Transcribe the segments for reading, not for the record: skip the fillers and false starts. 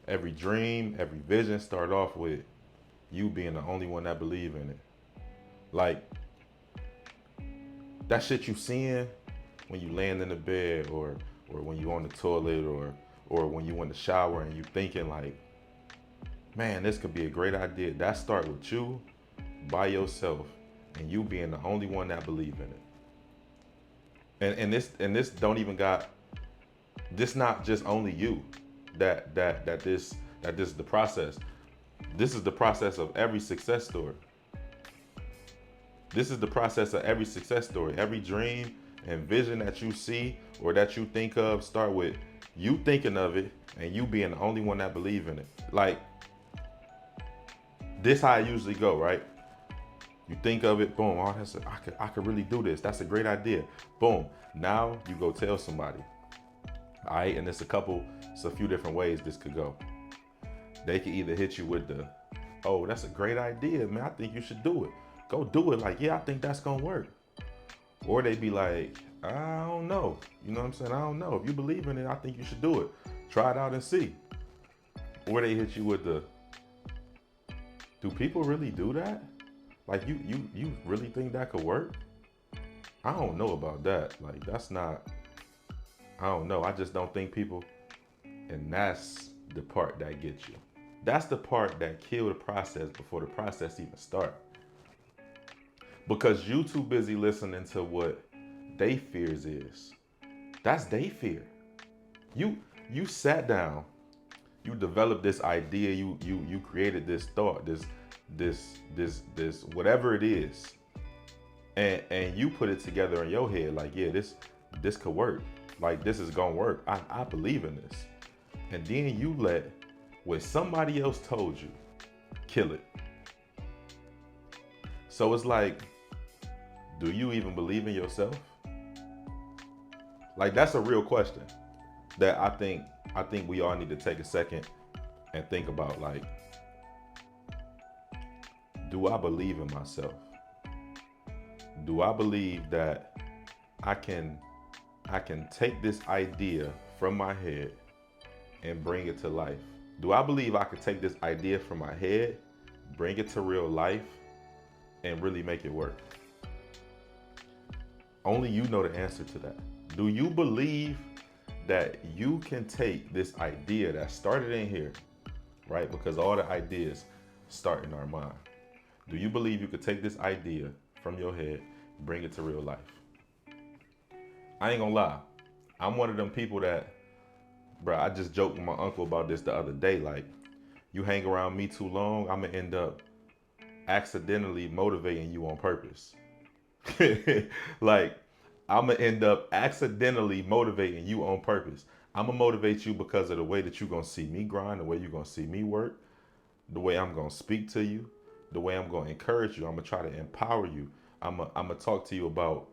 Every dream, every vision start off with you being the only one that believe in it. Like that shit you seeing when you laying in the bed, or when you on the toilet, or when you in the shower and you thinking like, man, this could be a great idea. That start with you by yourself and you being the only one that believe in it. And this don't even got this not just only you that this is the process. This is the process of every success story. This is the process of every success story. Every dream and vision that you see or that you think of start with you thinking of it and you being the only one that believe in it. Like this how it usually go, right? You think of it, boom, oh, I could really do this. That's a great idea. Boom. Now you go tell somebody. All right, and it's a few different ways this could go. They could either hit you with the, oh, that's a great idea, man. I think you should do it. Go do it. Like, yeah, I think that's gonna work. Or they be like, I don't know. You know what I'm saying? I don't know. If you believe in it, I think you should do it. Try it out and see. Or they hit you with the, do people really do that? Like you really think that could work? I don't know about that. Like that's not, I don't know. I just don't think people, and that's the part that gets you. That's the part that kill the process before the process even start. Because you too busy listening to what they fears is. That's they fear. You sat down, you developed this idea, you created this thought, this whatever it is, and you put it together in your head like, yeah, this could work. Like this is gonna work. I believe in this. And then you let what somebody else told you kill it. So it's like, do you even believe in yourself? Like that's a real question that I think we all need to take a second and think about. Like, do I believe in myself? Do I believe that I can take this idea from my head and bring it to life? Do I believe I could take this idea from my head, bring it to real life, and really make it work? Only you know the answer to that. Do you believe that you can take this idea that started in here, right? Because all the ideas start in our mind. Do you believe you could take this idea from your head, bring it to real life? I ain't gonna lie. I'm one of them people that, bro, I just joked with my uncle about this the other day. Like, you hang around me too long, I'm gonna end up accidentally motivating you on purpose. Like, I'm gonna end up accidentally motivating you on purpose. I'm gonna motivate you because of the way that you're gonna see me grind, the way you're gonna see me work, the way I'm gonna speak to you, the way I'm gonna encourage you. I'm gonna try to empower you. I'm gonna talk to you about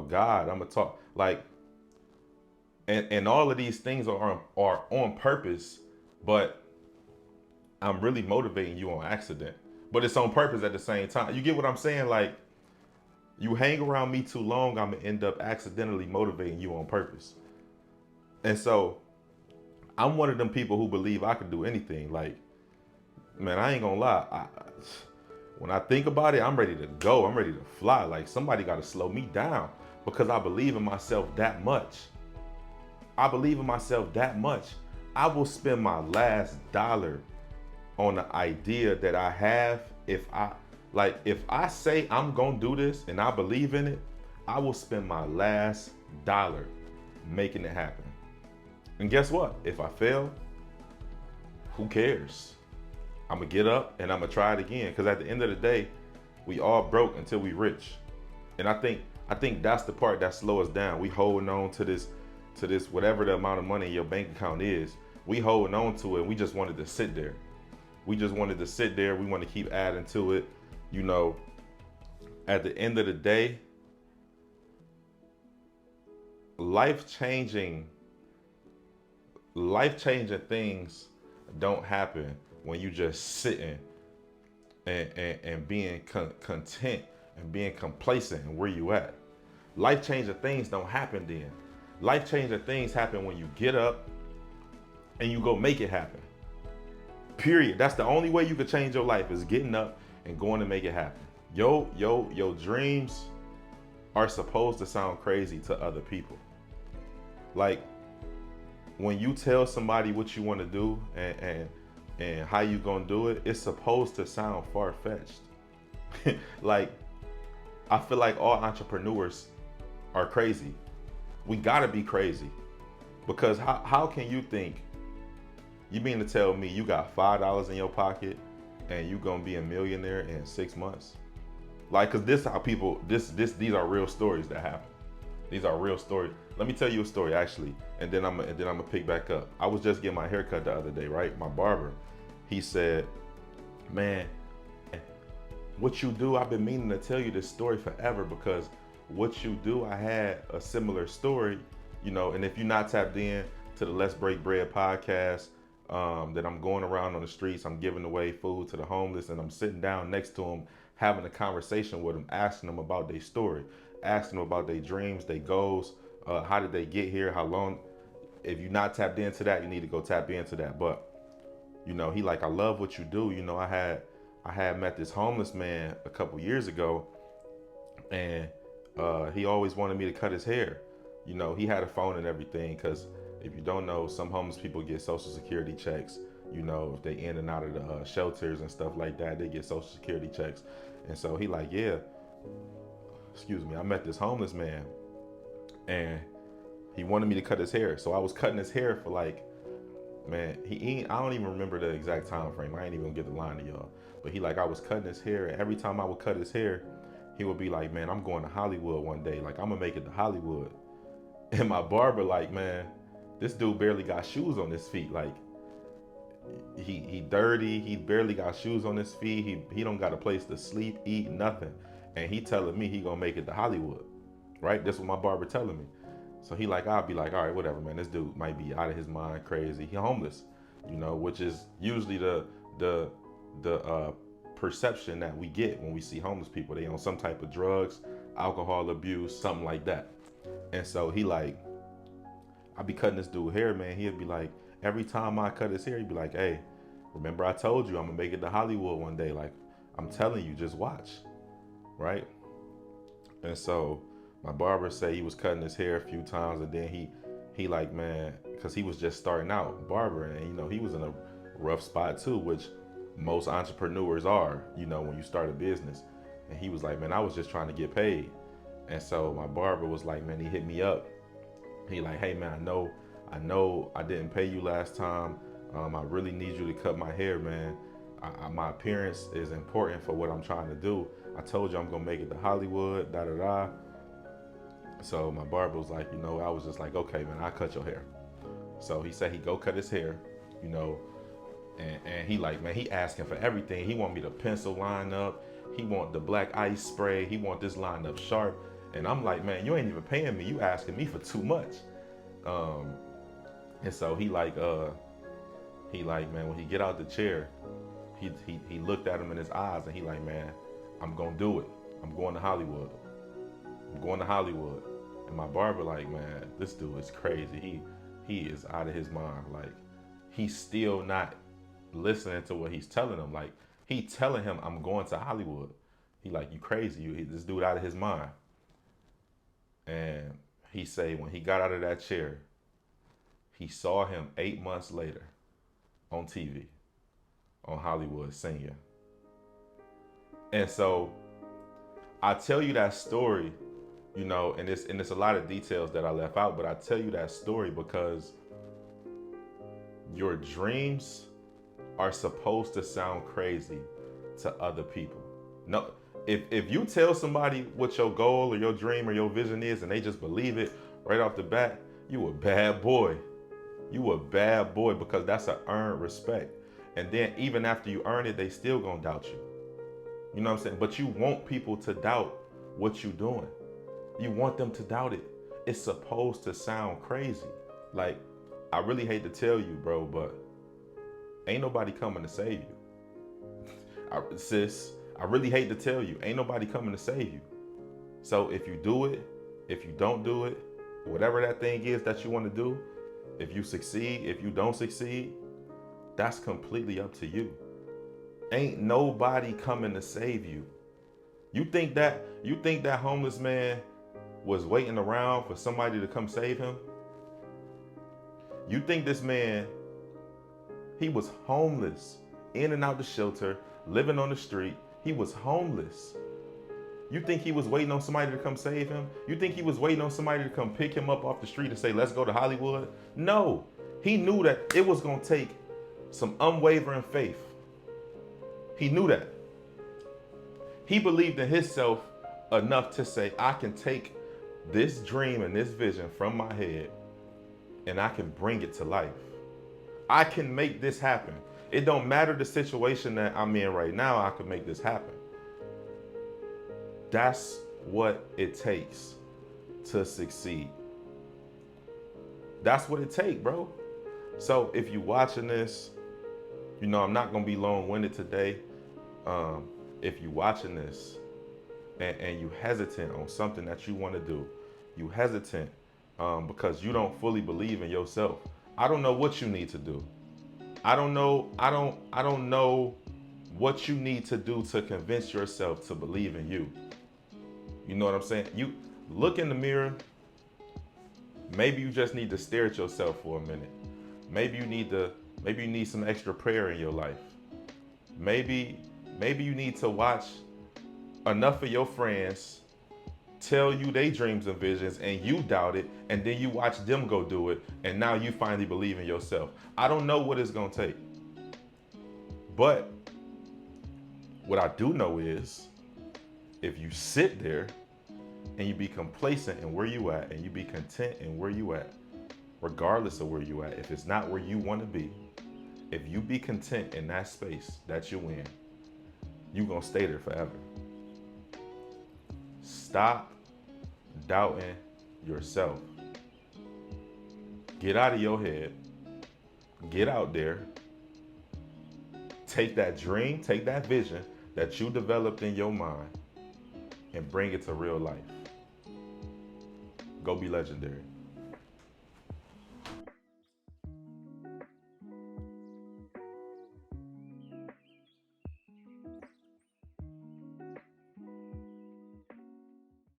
God. I'm gonna talk like, and all of these things are on purpose, but I'm really motivating you on accident. But it's on purpose at the same time. You get what I'm saying? Like, you hang around me too long, I'm gonna end up accidentally motivating you on purpose. And so I'm one of them people who believe I could do anything. Like, man, I ain't gonna lie. When I think about it, I'm ready to go. I'm ready to fly. Like, somebody got to slow me down because I believe in myself that much. I believe in myself that much. I will spend my last dollar on the idea that I have. If I say I'm gonna do this and I believe in it, I will spend my last dollar making it happen. And guess what? If I fail, who cares? I'm gonna get up and I'm gonna try it again. Because at the end of the day, we all broke until we rich. And I think that's the part that slows us down. We holding on to this whatever the amount of money in your bank account is. We holding on to it. And we just wanted to sit there. We just wanted to sit there. We want to keep adding to it. You know, at the end of the day, life-changing things don't happen when you just sitting and being content and being complacent in where you at. Life-changing things don't happen then. Life-changing things happen when you get up and you go make it happen. Period. That's the only way you could change your life, is getting up and going to make it happen. Your dreams are supposed to sound crazy to other people. Like, when you tell somebody what you want to do and how you gonna do it, it's supposed to sound far-fetched. Like, I feel like all entrepreneurs are crazy. We gotta be crazy. Because how can you think, you mean to tell me you got $5 in your pocket and you gonna be a millionaire in 6 months? Like, cause this how people, these are real stories that happen. These are real stories. Let me tell you a story actually, and then I'm gonna pick back up. I was just getting my hair cut the other day, right? My barber, he said, man, what you do, I've been meaning to tell you this story forever, because what you do, I had a similar story, you know. And if you're not tapped in to the Let's Break Bread podcast, that I'm going around on the streets, I'm giving away food to the homeless, and I'm sitting down next to them, having a conversation with them, asking them about their story, asking them about their dreams, their goals, how did they get here, how long. If you're not tapped into that, you need to go tap into that. But, you know, he like, I love what you do. You know, I had met this homeless man a couple years ago, and he always wanted me to cut his hair. You know, he had a phone and everything, because if you don't know, some homeless people get Social Security checks. You know, if they in and out of the shelters and stuff like that, they get Social Security checks. And so he like, yeah, excuse me, I met this homeless man and he wanted me to cut his hair. So I was cutting his hair for like, man, I don't even remember the exact time frame. I ain't even gonna get the line to y'all. But he like, I was cutting his hair, and every time I would cut his hair, he would be like, man, I'm going to Hollywood one day. Like, I'm gonna make it to Hollywood. And my barber like, man, this dude barely got shoes on his feet. Like, he dirty, he barely got shoes on his feet, he don't got a place to sleep, eat, nothing. And he telling me he gonna make it to Hollywood, right? That's what my barber telling me. So he like, I'll be like, all right, whatever, man, this dude might be out of his mind, crazy, he homeless, you know, which is usually the perception that we get when we see homeless people. They on some type of drugs, alcohol abuse, something like that. And so he like, I be cutting this dude hair, man. He'd be like, every time I cut his hair, he'd be like, hey, remember I told you I'm gonna make it to Hollywood one day. Like, I'm telling you, just watch, right? And so my barber said he was cutting his hair a few times, and then he like, man, because he was just starting out barbering, and you know, he was in a rough spot too, which most entrepreneurs are, you know, when you start a business. And he was like, man, I was just trying to get paid. And so my barber was like, man, he hit me up. He like, hey man, I know I didn't pay you last time. I really need you to cut my hair, man. My appearance is important for what I'm trying to do. I told you I'm gonna make it to Hollywood, da da da. So my barber was like, you know, I was just like, okay man, I'll cut your hair. So he said he go cut his hair, you know, and he like, man, he asking for everything. He want me to pencil line up. He want the black ice spray. He want this line up sharp. And I'm like, man, you ain't even paying me. You asking me for too much. And so he like, man, when he get out the chair, he looked at him in his eyes, and he like, man, I'm gonna do it. I'm going to Hollywood. I'm going to Hollywood. And my barber like, man, this dude is crazy. He is out of his mind. Like, he's still not listening to what he's telling him. Like, he telling him, I'm going to Hollywood. He like, you crazy. This dude out of his mind. And he say when he got out of that chair, he saw him 8 months later on TV, on Hollywood, singing. And so I tell you that story, you know, and it's a lot of details that I left out, but I tell you that story because your dreams are supposed to sound crazy to other people. No, if you tell somebody what your goal or your dream or your vision is, and they just believe it right off the bat, you a bad boy. You a bad boy, because that's an earned respect. And then even after you earn it, they still gonna doubt you. You know what I'm saying? But you want people to doubt what you doing. You want them to doubt it. It's supposed to sound crazy. Like, I really hate to tell you, bro, but ain't nobody coming to save you. Sis, I really hate to tell you, ain't nobody coming to save you. So if you do it, if you don't do it, whatever that thing is that you want to do, if you succeed, if you don't succeed, That's completely up to you. Ain't nobody coming to save you. You think that homeless man was waiting around for somebody to come save him? You think this man, he was homeless, in and out the shelter, living on the street. He was homeless. You think he was waiting on somebody to come save him? You think he was waiting on somebody to come pick him up off the street and say, let's go to Hollywood? No. He knew that it was going to take some unwavering faith. He knew that. He believed in himself enough to say, I can take this dream and this vision from my head and I can bring it to life. I can make this happen. It don't matter the situation that I'm in right now, I can make this happen. That's what it takes to succeed. That's what it takes, bro. So if you're watching this, I'm not going to be long-winded today. If you're watching this and you hesitant on something that you want to do, you hesitant because you don't fully believe in yourself. I don't know what you need to do. I don't know what you need to do to convince yourself to believe in you. You know what I'm saying? You look in the mirror. Maybe you just need to stare at yourself for a minute. Maybe you need some extra prayer in your life. Maybe you need to watch enough of your friends tell you their dreams and visions and you doubt it, and then you watch them go do it, and now you finally believe in yourself. I don't know what it's gonna take. But what I do know is if you sit there and you be complacent in where you at and you be content in where you at, regardless of where you at, if it's not where you want to be, if you be content in that space that you in, you gonna stay there forever. Stop doubting yourself. Get out of your head. Get out there. Take that dream, take that vision that you developed in your mind and bring it to real life. Go be legendary.